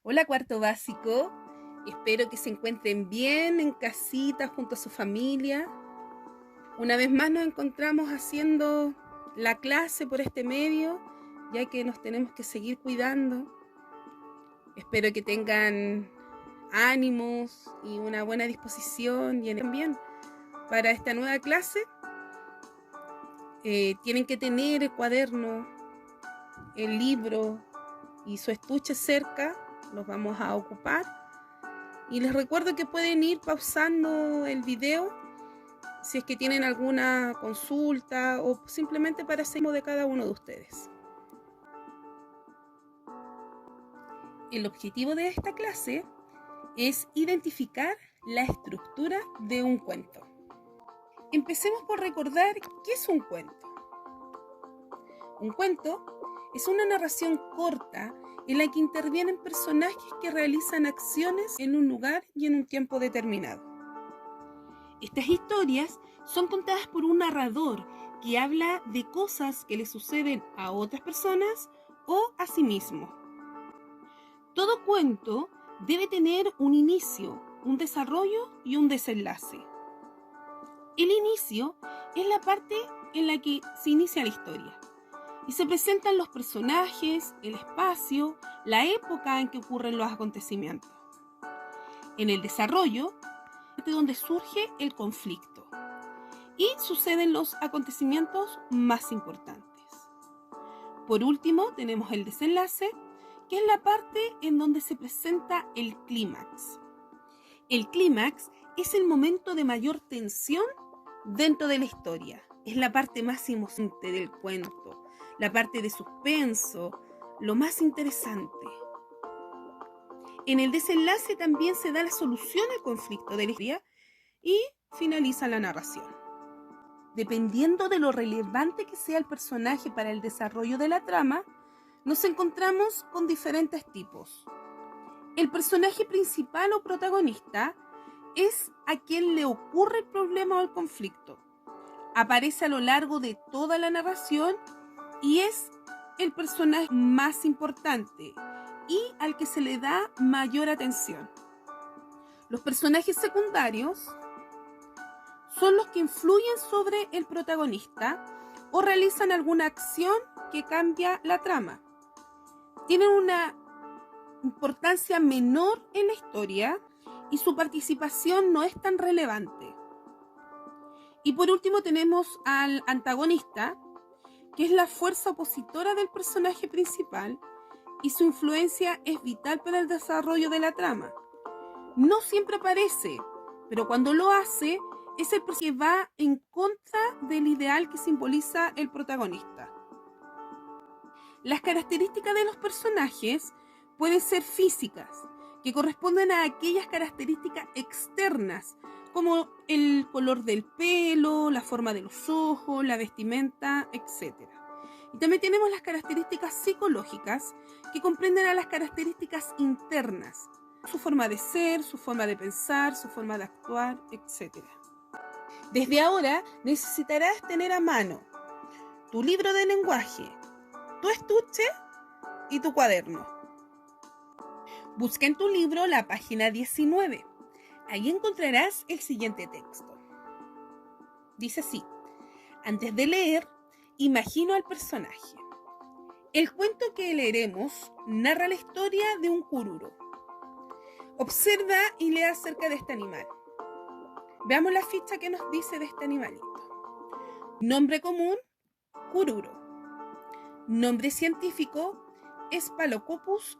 Hola cuarto básico, espero que se encuentren bien en casita junto a su familia. Una vez más nos encontramos haciendo la clase por este medio, ya que nos tenemos que seguir cuidando. Espero que tengan ánimos y una buena disposición y también para esta nueva clase. Tienen que tener el cuaderno, el libro y su estuche cerca, los vamos a ocupar. Y les recuerdo que pueden ir pausando el video si es que tienen alguna consulta o simplemente para seguir de cada uno de ustedes. El objetivo de esta clase es identificar la estructura de un cuento. Empecemos por recordar qué es un cuento. Un cuento es una narración corta en la que intervienen personajes que realizan acciones en un lugar y en un tiempo determinado. Estas historias son contadas por un narrador que habla de cosas que le suceden a otras personas o a sí mismo. Todo cuento debe tener un inicio, un desarrollo y un desenlace. El inicio es la parte en la que se inicia la historia y se presentan los personajes, el espacio, la época en que ocurren los acontecimientos. En el desarrollo es donde surge el conflicto y suceden los acontecimientos más importantes. Por último, tenemos el desenlace, que es la parte en donde se presenta el clímax. El clímax es el momento de mayor tensión dentro de la historia. Es la parte más emocionante del cuento, la parte de suspenso, lo más interesante. En el desenlace también se da la solución al conflicto de la historia y finaliza la narración. Dependiendo de lo relevante que sea el personaje para el desarrollo de la trama, nos encontramos con diferentes tipos. El personaje principal o protagonista es a quien le ocurre el problema o el conflicto. Aparece a lo largo de toda la narración y es el personaje más importante y al que se le da mayor atención. Los personajes secundarios son los que influyen sobre el protagonista o realizan alguna acción que cambia la trama. Tienen una importancia menor en la historia y su participación no es tan relevante. Y por último tenemos al antagonista, que es la fuerza opositora del personaje principal y su influencia es vital para el desarrollo de la trama. No siempre aparece, pero cuando lo hace es el personaje que va en contra del ideal que simboliza el protagonista. Las características de los personajes pueden ser físicas, que corresponden a aquellas características externas, como el color del pelo, la forma de los ojos, la vestimenta, etc. Y también tenemos las características psicológicas, que comprenden a las características internas, su forma de ser, su forma de pensar, su forma de actuar, etc. Desde ahora necesitarás tener a mano tu libro de lenguaje, tu estuche y tu cuaderno. Busca en tu libro la página 19. Ahí encontrarás el siguiente texto. Dice así: antes de leer, imagino al personaje. El cuento que leeremos narra la historia de un cururo. Observa y lee acerca de este animal. Veamos la ficha que nos dice de este animalito. Nombre común, cururo. Nombre científico, Sphalocopus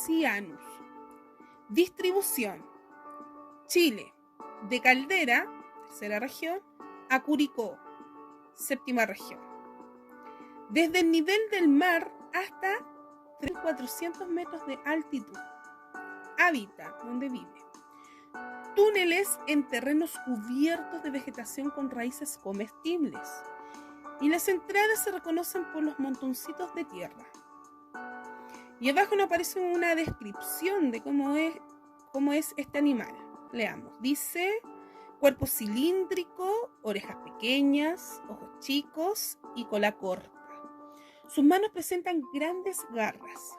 cyanus. Distribución: Chile, de Caldera, tercera región, a Curicó, séptima región. Desde el nivel del mar hasta 3.400 metros de altitud. Habita, donde vive. Túneles en terrenos cubiertos de vegetación con raíces comestibles. Y las entradas se reconocen por los montoncitos de tierra. Y abajo nos aparece una descripción de cómo es este animal. Leamos. Dice: cuerpo cilíndrico, orejas pequeñas, ojos chicos y cola corta. Sus manos presentan grandes garras.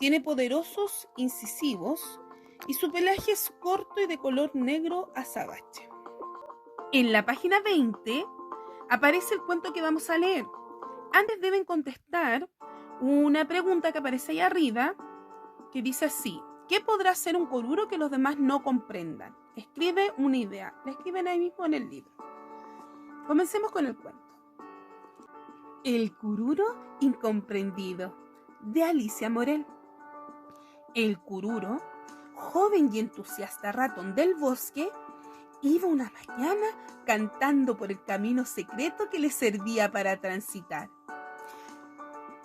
Tiene poderosos incisivos y su pelaje es corto y de color negro azabache. En la página 20 aparece el cuento que vamos a leer. Antes deben contestar una pregunta que aparece ahí arriba, que dice así: ¿qué podrá hacer un cururo que los demás no comprendan? Escribe una idea. La escriben ahí mismo en el libro. Comencemos con el cuento. El cururo incomprendido, de Alicia Morel. El cururo, joven y entusiasta ratón del bosque, iba una mañana cantando por el camino secreto que le servía para transitar.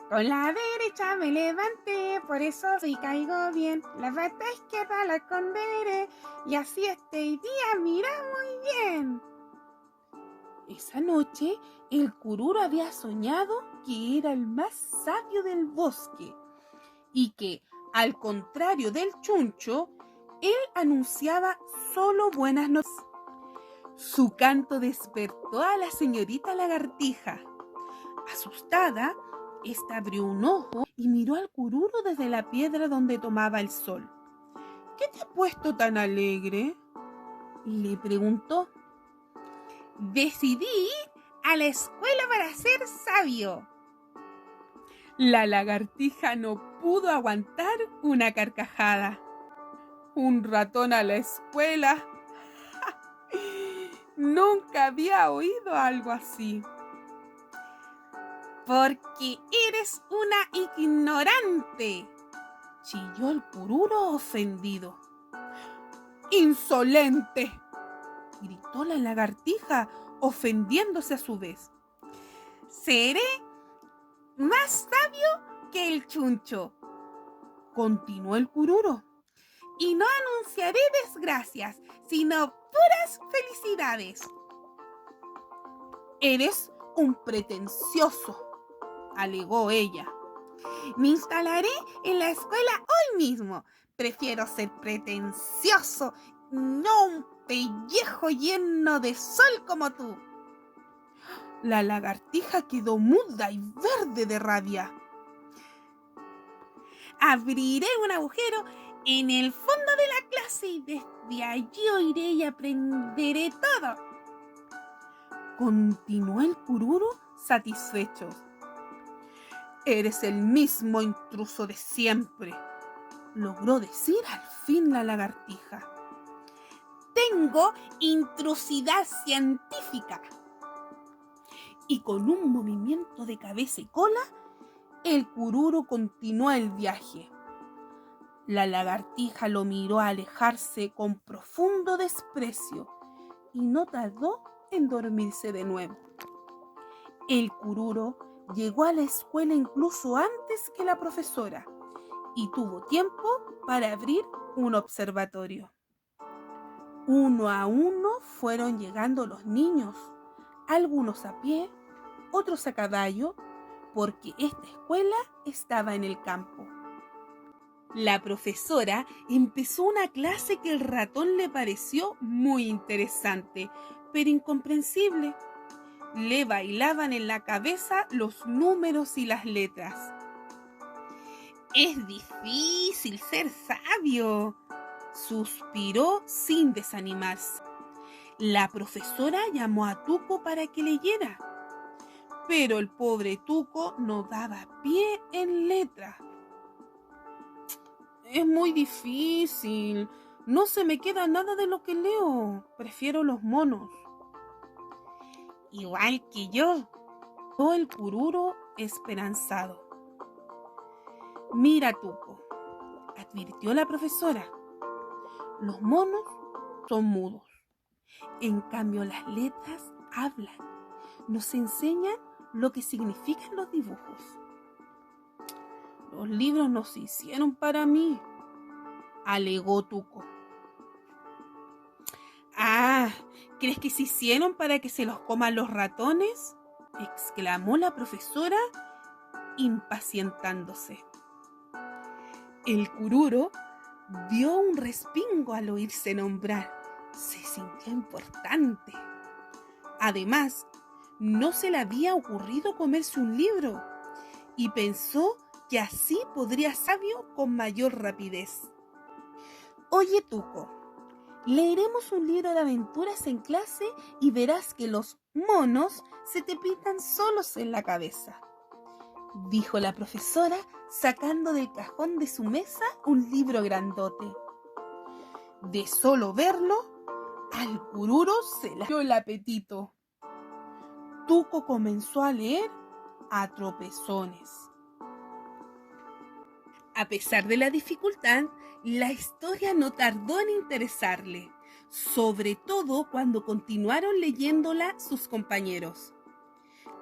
Con la derecha me levanté, por eso sí caigo bien. La pata izquierda la esconderé, y así este día mira muy bien. Esa noche, el cururo había soñado que era el más sabio del bosque y que, al contrario del chuncho, él anunciaba solo buenas noticias. Su canto despertó a la señorita lagartija. Asustada, esta abrió un ojo y miró al cururo desde la piedra donde tomaba el sol. ¿Qué te ha puesto tan alegre?, le preguntó. Decidí ir a la escuela para ser sabio. La lagartija no pudo aguantar una carcajada. ¿Un ratón a la escuela? Nunca había oído algo así. Porque eres una ignorante, chilló el cururo ofendido. ¡Insolente!, gritó la lagartija, ofendiéndose a su vez. Seré más sabio que el chuncho, continuó el cururo, y no anunciaré desgracias, sino puras felicidades. Eres un pretencioso, alegó ella. Me instalaré en la escuela hoy mismo. Prefiero ser pretencioso, no un pellejo lleno de sol como tú. La lagartija quedó muda y verde de rabia. Abriré un agujero en el fondo de la clase y desde allí oiré y aprenderé todo, continuó el cururo satisfecho. Eres el mismo intruso de siempre, logró decir al fin la lagartija. Tengo intrusidad científica. Y con un movimiento de cabeza y cola, el cururo continuó el viaje. La lagartija lo miró alejarse con profundo desprecio y no tardó en dormirse de nuevo. El cururo llegó a la escuela incluso antes que la profesora y tuvo tiempo para abrir un observatorio. Uno a uno fueron llegando los niños, algunos a pie, otros a caballo, porque esta escuela estaba en el campo. La profesora empezó una clase que al ratón le pareció muy interesante, pero incomprensible. Le bailaban en la cabeza los números y las letras. Es difícil ser sabio, suspiró sin desanimarse. La profesora llamó a Tuco para que leyera, pero el pobre Tuco no daba pie en letra. Es muy difícil, no se me queda nada de lo que leo, prefiero los monos. Igual que yo, dijo el cururo esperanzado. Mira, Tuco, advirtió la profesora, los monos son mudos. En cambio, las letras hablan, nos enseñan lo que significan los dibujos. Los libros no se hicieron para mí, alegó Tuco. Ah, ¿crees que se hicieron para que se los coman los ratones?, exclamó la profesora, impacientándose. El cururo dio un respingo al oírse nombrar. Se sintió importante. Además, no se le había ocurrido comerse un libro y pensó que así podría ser sabio con mayor rapidez. Oye, Tuco, leeremos un libro de aventuras en clase y verás que los monos se te pintan solos en la cabeza, dijo la profesora sacando del cajón de su mesa un libro grandote. De solo verlo, al cururo se le dio el apetito. Tuco comenzó a leer a tropezones. A pesar de la dificultad, la historia no tardó en interesarle, sobre todo cuando continuaron leyéndola sus compañeros.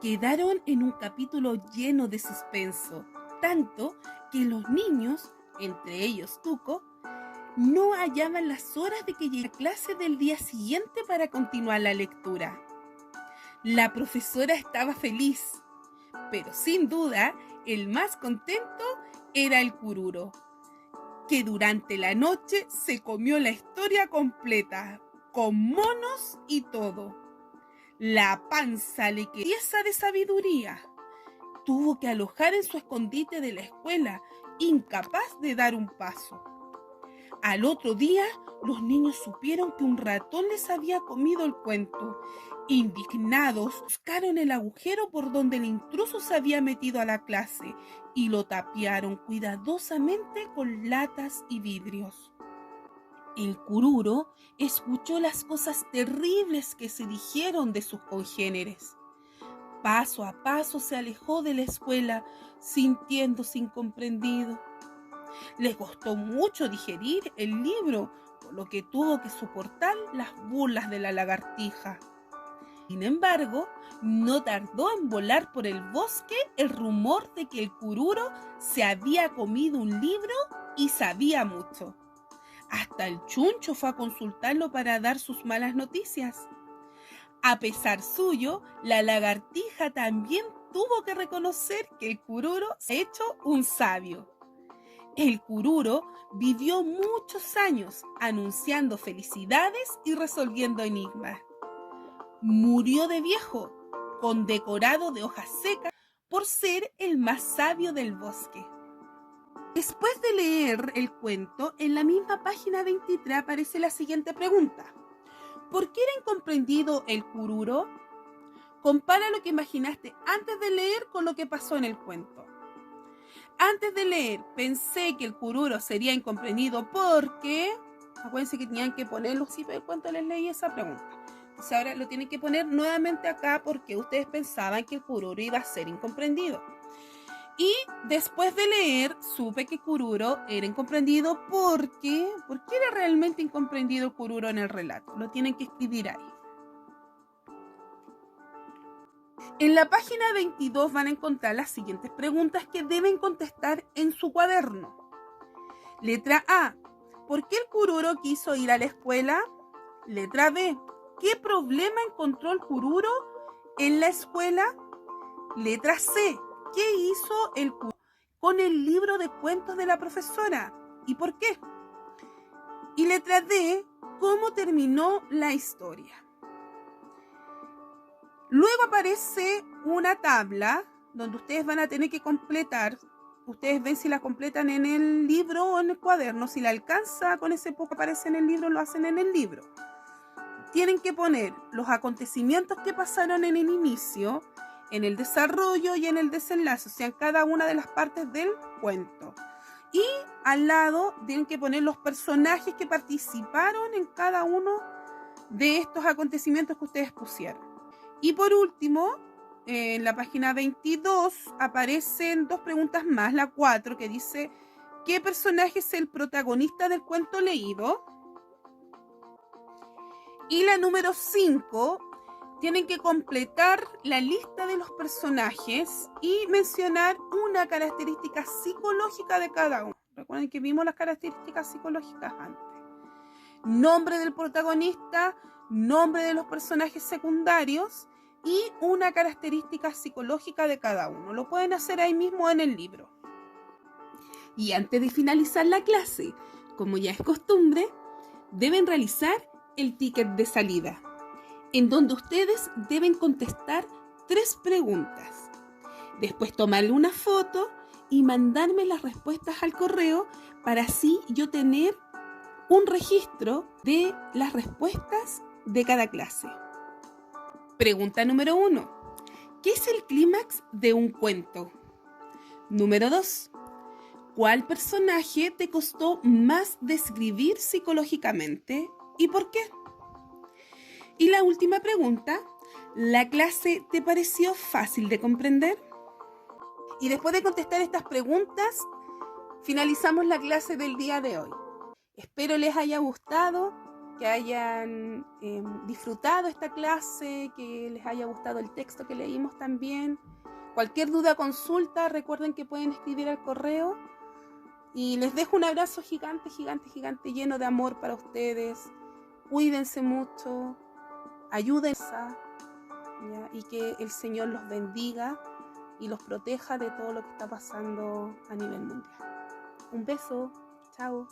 Quedaron en un capítulo lleno de suspenso, tanto que los niños, entre ellos Tuco, no hallaban las horas de que llegara la clase del día siguiente para continuar la lectura. La profesora estaba feliz, pero sin duda el más contento era el cururo, que durante la noche se comió la historia completa, con monos y todo. La panza le quedó pieza de sabiduría. Tuvo que alojar en su escondite de la escuela, incapaz de dar un paso. Al otro día, los niños supieron que un ratón les había comido el cuento. Indignados, buscaron el agujero por donde el intruso se había metido a la clase y lo tapiaron cuidadosamente con latas y vidrios. El cururo escuchó las cosas terribles que se dijeron de sus congéneres. Paso a paso se alejó de la escuela, sintiéndose incomprendido. Le costó mucho digerir el libro, por lo que tuvo que soportar las burlas de la lagartija. Sin embargo, no tardó en volar por el bosque el rumor de que el cururo se había comido un libro y sabía mucho. Hasta el chuncho fue a consultarlo para dar sus malas noticias. A pesar suyo, la lagartija también tuvo que reconocer que el cururo se ha hecho un sabio. El cururo vivió muchos años anunciando felicidades y resolviendo enigmas. Murió de viejo, condecorado de hojas secas por ser el más sabio del bosque. Después de leer el cuento, en la misma página 23 aparece la siguiente pregunta. ¿Por qué era incomprendido el cururo? Compara lo que imaginaste antes de leer con lo que pasó en el cuento. Antes de leer, pensé que el cururo sería incomprendido porque... Acuérdense que tenían que ponerlo, sí, pero el cuento les leí esa pregunta. Entonces ahora lo tienen que poner nuevamente acá porque ustedes pensaban que el cururo iba a ser incomprendido. Y después de leer, supe que Cururo era incomprendido porque... ¿Por qué era realmente incomprendido Cururo en el relato? Lo tienen que escribir ahí. En la página 22 van a encontrar las siguientes preguntas que deben contestar en su cuaderno. Letra A. ¿Por qué el Cururo quiso ir a la escuela? Letra B. ¿Qué problema encontró el Cururo en la escuela? Letra C. ¿Qué hizo el cururo con el libro de cuentos de la profesora? ¿Y por qué? Y letra D. ¿Cómo terminó la historia? Luego aparece una tabla donde ustedes van a tener que completar. Ustedes ven si la completan en el libro o en el cuaderno. Si la alcanza con ese poco que aparece en el libro, lo hacen en el libro. Tienen que poner los acontecimientos que pasaron en el inicio, en el desarrollo y en el desenlace, o sea, en cada una de las partes del cuento. Y al lado tienen que poner los personajes que participaron en cada uno de estos acontecimientos que ustedes pusieron. Y por último, en la página 22 aparecen dos preguntas más, la 4, que dice ¿qué personaje es el protagonista del cuento leído? Y la número 5, tienen que completar la lista de los personajes y mencionar una característica psicológica de cada uno. Recuerden que vimos las características psicológicas antes. Nombre del protagonista, nombre de los personajes secundarios y una característica psicológica de cada uno. Lo pueden hacer ahí mismo en el libro. Y antes de finalizar la clase, como ya es costumbre, deben realizar el ticket de salida, en donde ustedes deben contestar 3 preguntas. Después tomarle una foto y mandarme las respuestas al correo para así yo tener un registro de las respuestas de cada clase. Pregunta número 1. ¿Qué es el clímax de un cuento? Número 2. ¿Cuál personaje te costó más describir psicológicamente y por qué? Y la última pregunta, ¿la clase te pareció fácil de comprender? Y después de contestar estas preguntas, finalizamos la clase del día de hoy. Espero les haya gustado, que hayan disfrutado esta clase, que les haya gustado el texto que leímos también. Cualquier duda o consulta, recuerden que pueden escribir al correo. Y les dejo un abrazo gigante, gigante, gigante, lleno de amor para ustedes. Cuídense mucho, ayúdense, ¿ya? Y que el Señor los bendiga y los proteja de todo lo que está pasando a nivel mundial. Un beso, chao.